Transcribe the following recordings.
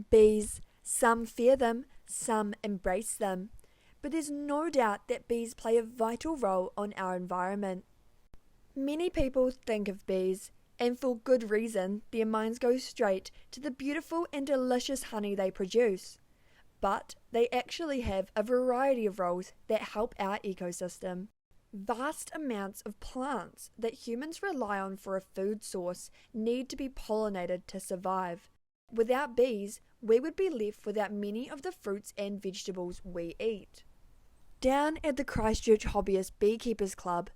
Bees, some fear them, some embrace them. But there's no doubt that bees play a vital role on our environment. Many people think of bees, and for good reason, their minds go straight to the beautiful and delicious honey they produce. But they actually have a variety of roles that help our ecosystem. Vast amounts of plants that humans rely on for a food source need to be pollinated to survive. Without bees, we would be left without many of the fruits and vegetables we eat. Down at the Christchurch Hobbyist Beekeepers Club,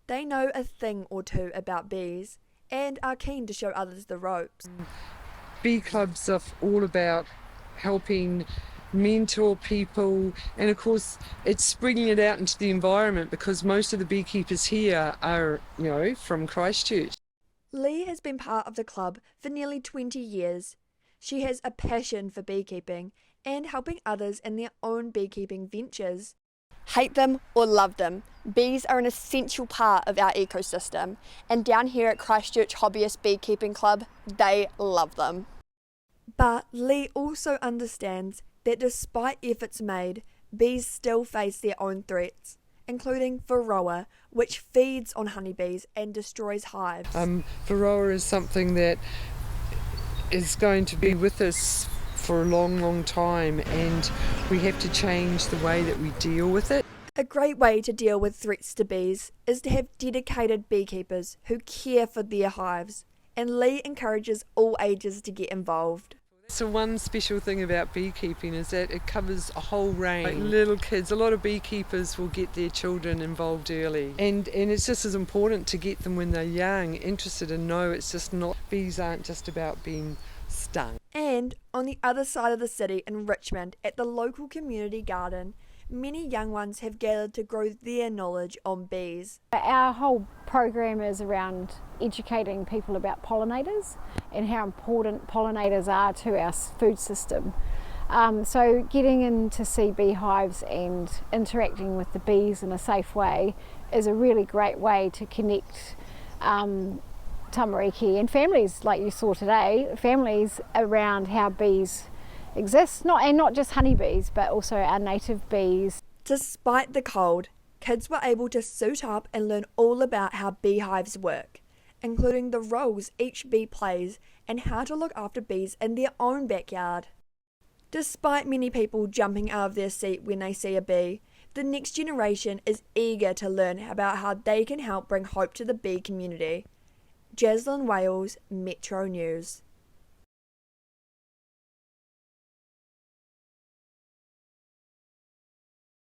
they know a thing or two about bees and are keen to show others the ropes. Bee clubs are all about helping mentor people, and of course it's bringing it out into the environment because most of the beekeepers here are, from Christchurch. Lee has been part of the club for nearly 20 years. She has a passion for beekeeping and helping others in their own beekeeping ventures. Hate them or love them, bees are an essential part of our ecosystem, and down here at Christchurch Hobbyist Beekeeping Club, they love them. But Lee also understands that despite efforts made, bees still face their own threats, including Varroa, which feeds on honeybees and destroys hives. Varroa is something that is going to be with us for a long, long time, and we have to change the way that we deal with it. A great way to deal with threats to bees is to have dedicated beekeepers who care for their hives, and Lee encourages all ages to get involved. So one special thing about beekeeping is that it covers a whole range. Like little kids, a lot of beekeepers will get their children involved early, and it's just as important to get them when they're young, interested, and know it's just not, bees aren't just about being stung. And on the other side of the city in Richmond, at the local community garden, many young ones have gathered to grow their knowledge on bees. Our whole program is around educating people about pollinators and how important pollinators are to our food system. So getting in to see beehives and interacting with the bees in a safe way is a really great way to connect tamariki and families, like you saw today, families around how bees exist, not just honeybees, but also our native bees. Despite the cold, kids were able to suit up and learn all about how beehives work, including the roles each bee plays and how to look after bees in their own backyard. Despite many people jumping out of their seat when they see a bee, the next generation is eager to learn about how they can help bring hope to the bee community. Jaslyn Wales, Metro News.